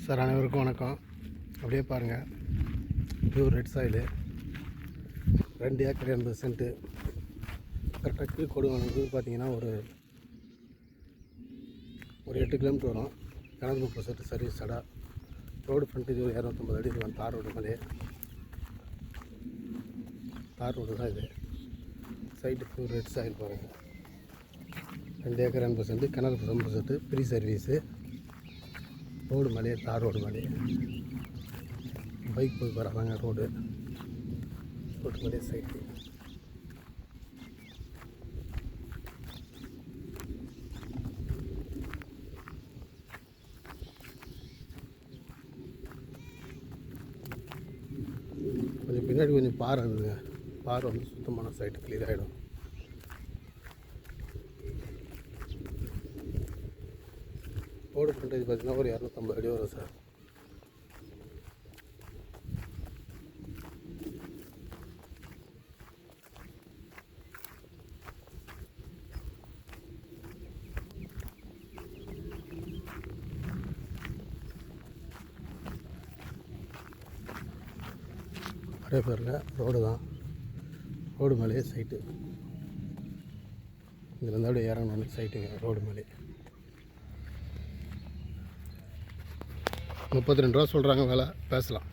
Sir அனைவருக்கும் வணக்கம். அப்படியே பாருங்கள், pure red soil 2 acre 80 cent. கரெக்டாக கீழ்கொடுவானது பார்த்தீங்கன்னா ஒரு 8 கிலோமீட்டர் வரும். 230 சென்ட் சர்வீஸ் சடா. ரோடு ஃப்ரண்ட்டு 250 அடி இருக்கும். தார் ரோடு மேலே தார் ரோடு தான் இது. சைட்டு பியூர் ரெட் சாயில் பாருங்கள். 2 ஏக்கர் 80 சென்ட்டு, கிணறு 50 சென்ட்டு, ஃப்ரீ சர்வீஸு. ரோடு மேலே தார் ரோடு மேலே பைக் போய் வராங்க. ரோடு மேலே சைட்டு. கொஞ்சம் பின்னாடி கொஞ்சம் பாறை இருக்குதுங்க. பாறை வந்து சுத்தமான சைட்டு, கிளியர் ஆகிடும். ரோடு ஃப்ரண்டேஜ் பார்த்தீங்கன்னா ஒரு 250 அடி வரும் சார். அப்படியே பாருங்க, ரோடு தான். ரோடு மேலேயே சைட்டு. இதுலேருந்து அப்படியே இறங்கணும் சைட்டுங்க. ரோடு மேலே 32 ரூபா சொல்கிறாங்க. வேலை பேசலாம்.